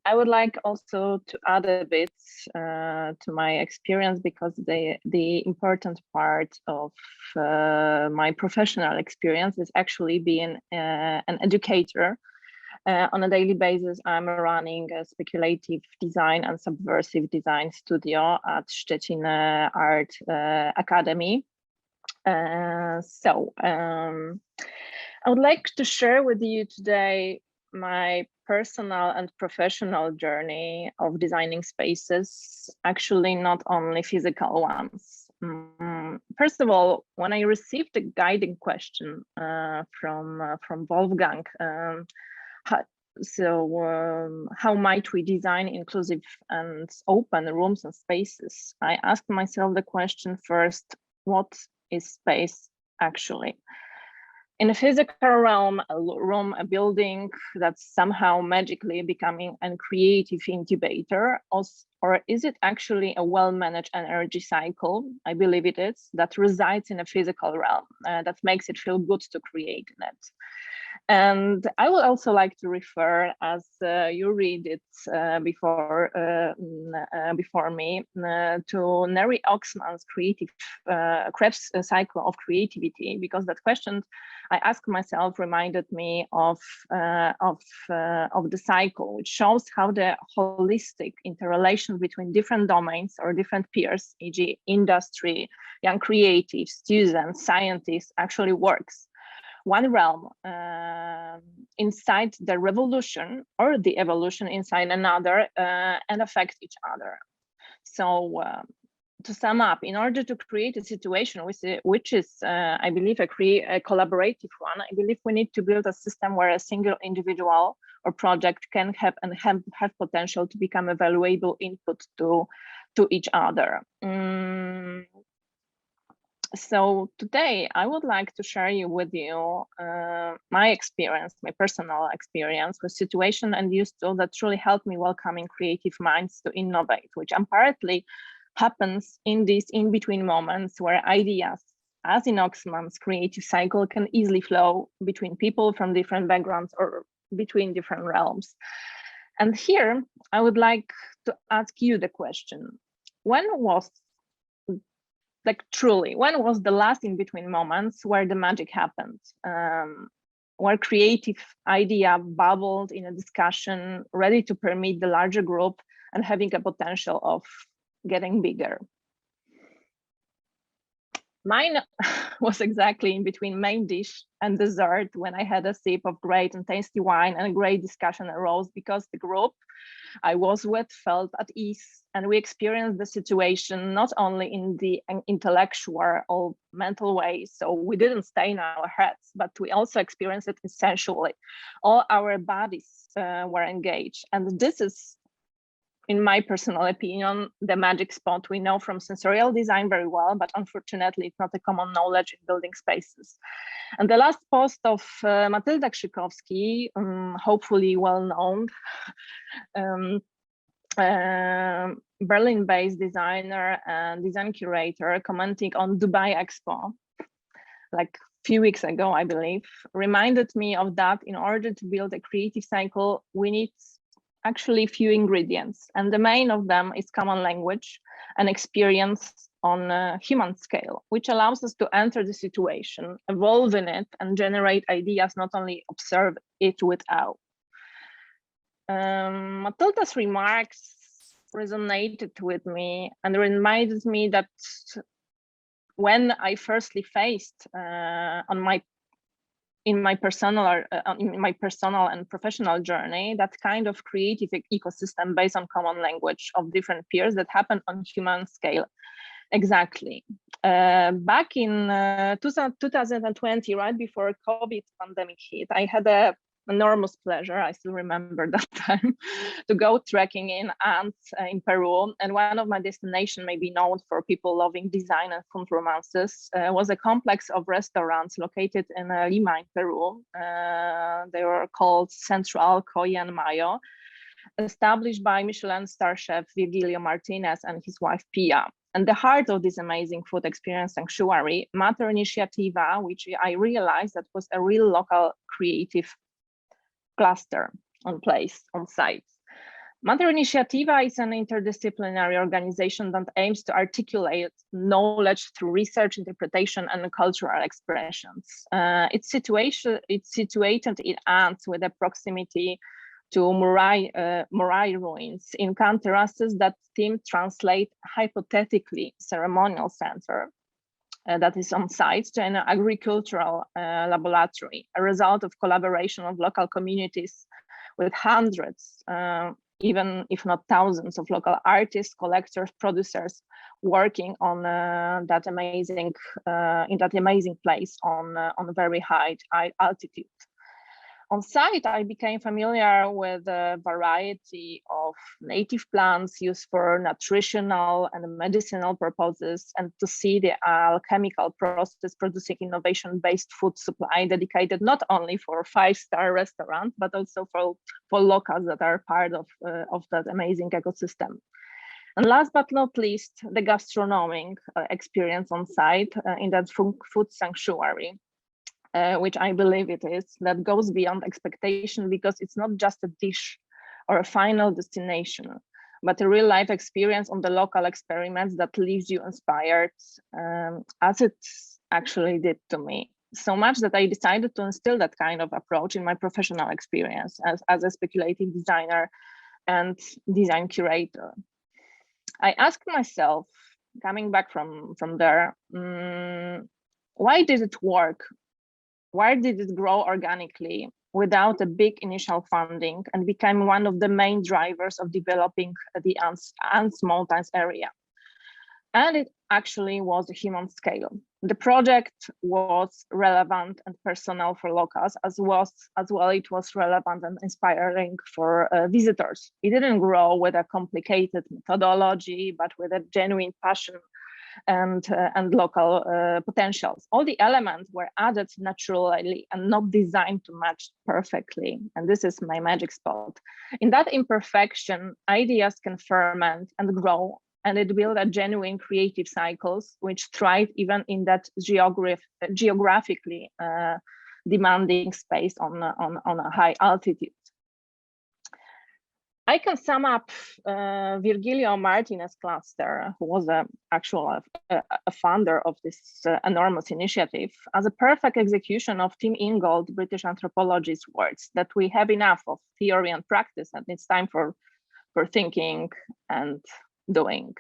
I would like also to add a bit to my experience, because the important part of my professional experience is actually being an educator. On a daily basis, I'm running a speculative design and subversive design studio at Szczecin Art Academy. I would like to share with you today my personal and professional journey of designing spaces, actually not only physical ones. First of all, when I received the guiding question from Wolfgang, how might we design inclusive and open rooms and spaces? I asked myself the question first, what is space actually? In a physical realm, a building that's somehow magically becoming a creative incubator, or is it actually a well-managed energy cycle? I believe it is, that resides in a physical realm, that makes it feel good to create in it. And I would also like to refer, as you read it before me, to Neri Oxman's creative Krebs cycle of creativity, because that question I asked myself reminded me of the cycle, which shows how the holistic interrelation between different domains or different peers, e.g. industry, young creatives, students, scientists, actually works. One realm inside the revolution or the evolution inside another and affect each other. So to sum up, in order to create a situation which is, I believe, a collaborative one, I believe we need to build a system where a single individual or project can have potential to become a valuable input to each other. So today I would like to share with you my experience, my personal experience with situation and use tools that truly help me welcoming creative minds to innovate, which apparently happens in these in-between moments where ideas, as in Oxman's creative cycle, can easily flow between people from different backgrounds or between different realms. And here I would like to ask you the question, when was the last in-between moments where the magic happened, where creative idea bubbled in a discussion, ready to permeate the larger group and having a potential of getting bigger? Mine was exactly in between main dish and dessert, when I had a sip of great and tasty wine and a great discussion arose because the group I was with felt at ease, and we experienced the situation not only in the intellectual or mental way, so we didn't stay in our heads, but we also experienced it essentially. All our bodies were engaged, and this is, in my personal opinion, the magic spot. We know from sensorial design very well, but unfortunately it's not a common knowledge in building spaces. And the last post of Matylda Krzykowski, hopefully well known, Berlin-based designer and design curator, commenting on Dubai Expo, like a few weeks ago, I believe, reminded me of that. In order to build a creative cycle, we need actually few ingredients, and the main of them is common language and experience on a human scale, which allows us to enter the situation, evolve in it, and generate ideas, not only observe it without. Matylda's remarks resonated with me and reminded me that when I firstly faced in my personal and professional journey, that kind of creative ecosystem based on common language of different peers that happen on human scale. Exactly. Back in 2020, right before COVID pandemic hit, I had a enormous pleasure, I still remember that time, to go trekking in ants in Peru. And one of my destinations, maybe known for people loving design and food romances, was a complex of restaurants located in Lima in Peru. They were called Central, Coya and Mayo, established by Michelin star chef Virgilio Martinez and his wife Pia. And the heart of this amazing food experience sanctuary, Mater Initiativa, which I realized that was a real local creative cluster on site. Mater Initiativa is an interdisciplinary organization that aims to articulate knowledge through research, interpretation, and cultural expressions. It's situated in Ants with a proximity to Morai ruins in Canterasses. That theme translate hypothetically ceremonial center that is on site to an agricultural laboratory, a result of collaboration of local communities with hundreds, even if not thousands, of local artists, collectors, producers working on that amazing place on a very high altitude. On site, I became familiar with a variety of native plants used for nutritional and medicinal purposes, and to see the alchemical process producing innovation-based food supply dedicated not only for five-star restaurants, but also for locals that are part of that amazing ecosystem. And last but not least, the gastronomic experience on site in that food sanctuary. Which I believe it is, that goes beyond expectation, because it's not just a dish or a final destination, but a real life experience on the local experiments that leaves you inspired, as it actually did to me. So much that I decided to instill that kind of approach in my professional experience as a speculative designer and design curator. I asked myself, coming back from there, why did it work? Why did it grow organically without a big initial funding and became one of the main drivers of developing the Ants Mountains area? And it actually was a human scale. The project was relevant and personal for locals, as well it was relevant and inspiring for visitors. It didn't grow with a complicated methodology, but with a genuine passion and local potentials. All the elements were added naturally and not designed to match perfectly. And this is my magic spot. In that imperfection, ideas can ferment and grow, and it built a genuine creative cycles which thrive even in that geographically demanding space on a high altitude. I can sum up Virgilio Martinez cluster, who was a founder of this enormous initiative, as a perfect execution of Tim Ingold, British anthropologist's words, that we have enough of theory and practice, and it's time for thinking and doing.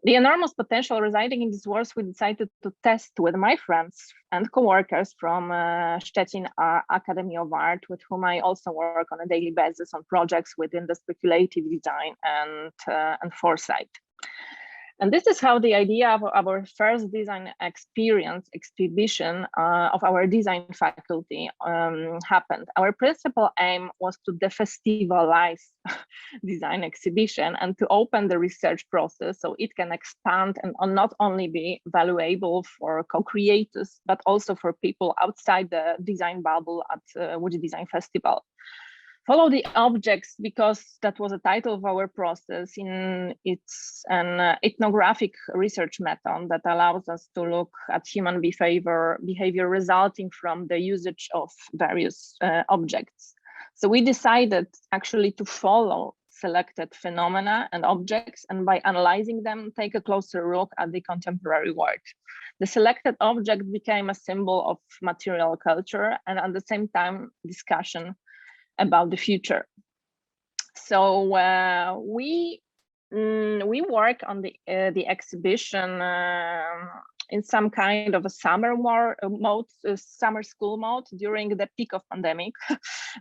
The enormous potential residing in these words we decided to test with my friends and co-workers from Szczecin Academy of Art, with whom I also work on a daily basis on projects within the speculative design and foresight. And this is how the idea of our first design experience exhibition of our design faculty happened. Our principal aim was to defestivalize design exhibition and to open the research process so it can expand and not only be valuable for co-creators, but also for people outside the design bubble at Łódź Design Festival. Follow the objects, because that was the title of our process. It's an ethnographic research method that allows us to look at human behavior resulting from the usage of various objects. So we decided actually to follow selected phenomena and objects, and by analyzing them, take a closer look at the contemporary world. The selected object became a symbol of material culture and at the same time discussion about the future. So we work on the exhibition in some kind of a summer mode, summer school mode during the peak of pandemic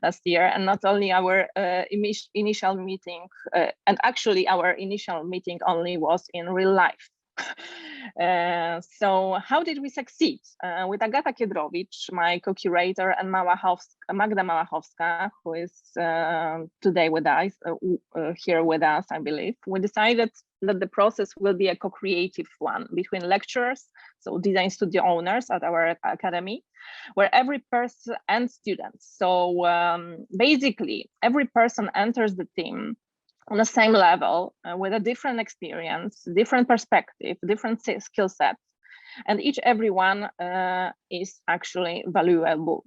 last year, and not only our initial meeting, and actually our initial meeting only was in real life. So how did we succeed? With Agata Kiedrowicz, my co-curator, and Magda Małachowska, who is today with us, here with us, I believe, we decided that the process will be a co-creative one between lecturers, so design studio owners at our academy, where every person and students. So basically, every person enters the team on the same level with a different experience, different perspective, different skill sets, and everyone is actually valuable.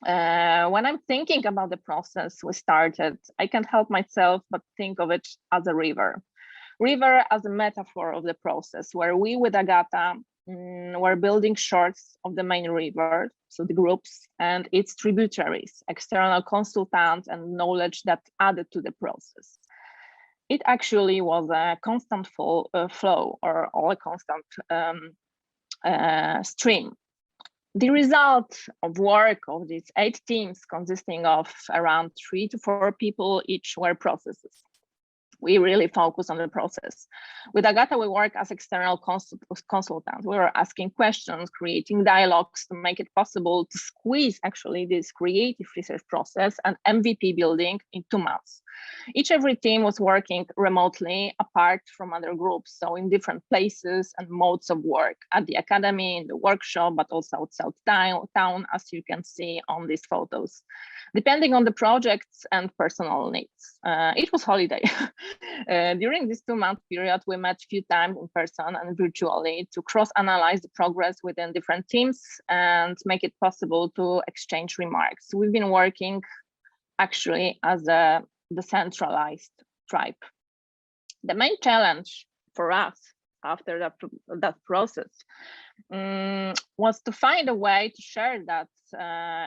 When I'm thinking about the process we started, I can't help myself but think of it as a river. River as a metaphor of the process, where we with Agata were building shores of the main river, so the groups and its tributaries, external consultants and knowledge that added to the process. It actually was a constant flow or a constant stream. The result of work of these 8 teams consisting of around 3 to 4 people each were processes. We really focus on the process. With Agata, we work as external consultants. We were asking questions, creating dialogues to make it possible to squeeze actually this creative research process and MVP building in 2 months. Every team was working remotely apart from other groups, so in different places and modes of work at the academy, in the workshop, but also outside town, as you can see on these photos, depending on the projects and personal needs. It was holiday. During this 2-month period, we met a few times in person and virtually to cross-analyze the progress within different teams and make it possible to exchange remarks. We've been working actually as a decentralized tribe. The main challenge for us after that process was to find a way to share that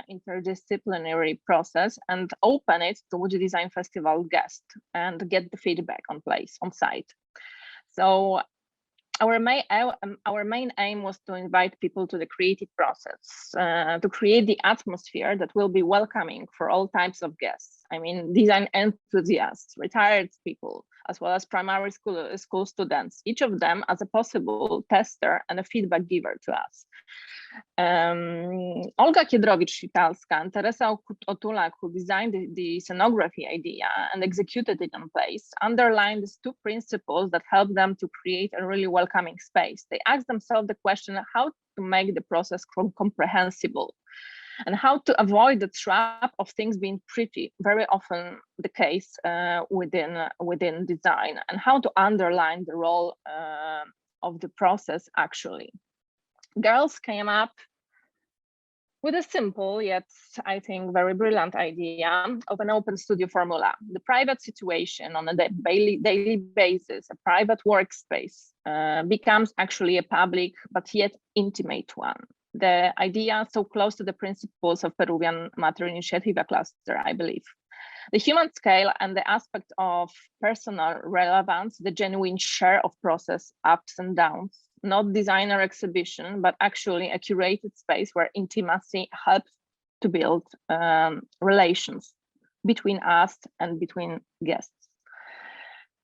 interdisciplinary process and open it to Łódź Design Festival guests and get the feedback on site. So our main aim was to invite people to the creative process, to create the atmosphere that will be welcoming for all types of guests. I mean, design enthusiasts, retired people, as well as primary school students, each of them as a possible tester and a feedback giver to us. Olga Kiedrowicz-Sitalska and Teresa Otulak, who designed the scenography idea and executed it in place, underlined these 2 principles that help them to create a really welcoming space. They asked themselves the question how to make the process comprehensible and how to avoid the trap of things being pretty, very often the case within design, and how to underline the role of the process actually. Girls came up with a simple yet, I think, very brilliant idea of an open studio formula. The private situation on a daily basis, a private workspace, becomes actually a public but yet intimate one. The idea so close to the principles of Peruvian Matter Initiative cluster, I believe. The human scale and the aspect of personal relevance, the genuine share of process ups and downs, not designer exhibition, but actually a curated space where intimacy helps to build relations between us and between guests.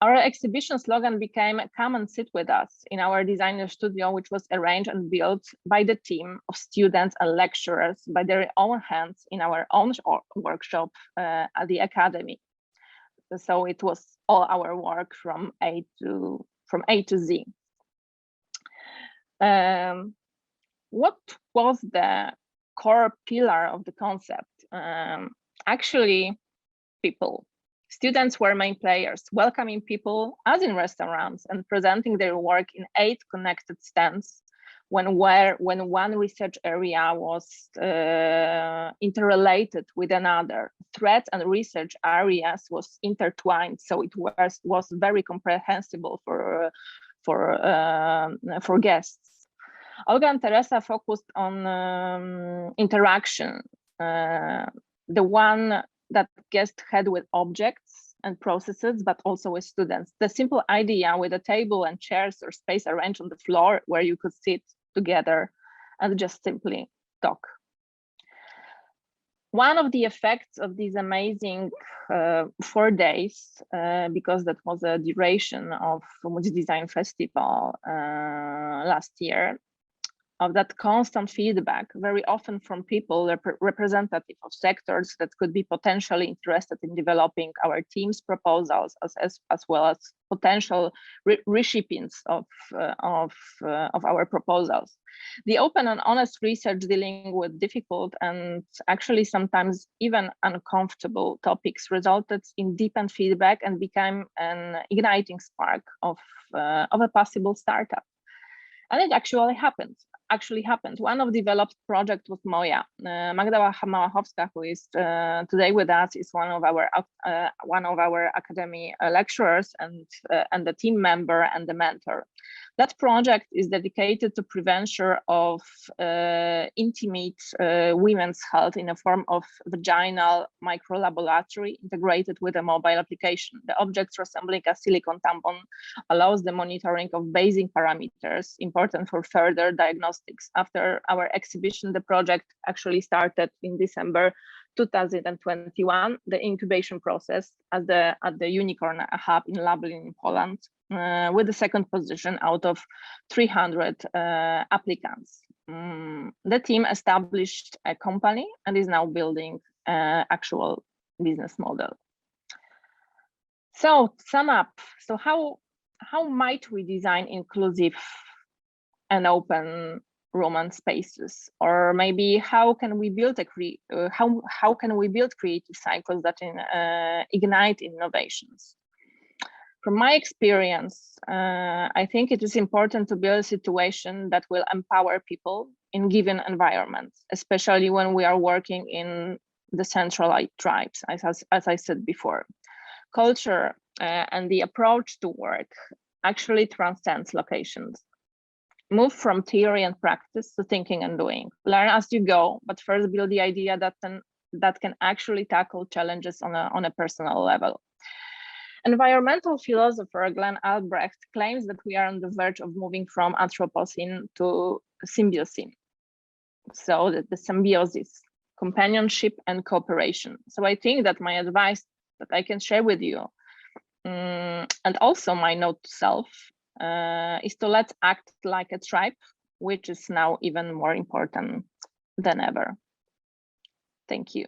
Our exhibition slogan became "Come and sit with us" in our designer studio, which was arranged and built by the team of students and lecturers by their own hands in our own workshop at the academy. So it was all our work from A to Z. What was the core pillar of the concept? Actually, people. Students were main players, welcoming people as in restaurants and presenting their work in 8 connected stands when one research area was interrelated with another. Threats and research areas was intertwined, so it was very comprehensible for guests. Olga and Teresa focused on interaction, the one that guests had with objects and processes, but also with students. The simple idea with a table and chairs or space arranged on the floor where you could sit together and just simply talk. One of the effects of these amazing 4 days, because that was a duration of Łódź Design Festival last year, of that constant feedback, very often from people representative of sectors that could be potentially interested in developing our team's proposals, as well as potential recipients of our proposals. The open and honest research dealing with difficult and actually sometimes even uncomfortable topics resulted in deepened feedback and became an igniting spark of a possible startup. And it actually happened. actually happened. One of the developed project was Moja. Magda Małachowska, who is today with us, is one of our academy lecturers and the team member and the mentor. That project is dedicated to prevention of intimate women's health in a form of vaginal microlaboratory integrated with a mobile application. The object, resembling a silicone tampon, allows the monitoring of basic parameters important for further diagnostics. After our exhibition, the project actually started in December 2021, the incubation process at the Unicorn Hub in Lublin in Poland, with the second position out of 300 applicants. The team established a company and is now building an actual business model. So sum up, so how might we design inclusive and open Roman spaces, or maybe how can we build how can we build creative cycles that ignite innovations? From my experience, I think it is important to build a situation that will empower people in given environments, especially when we are working in decentralized tribes, as I said before. Culture and the approach to work actually transcends locations. Move from theory and practice to thinking and doing. Learn as you go, but first build the idea that can actually tackle challenges on a personal level. Environmental philosopher Glenn Albrecht claims that we are on the verge of moving from Anthropocene to Symbiocene. So the symbiosis, companionship and cooperation. So I think that my advice that I can share with you, and also my note to self, is to let's act like a tribe, which is now even more important than ever. Thank you.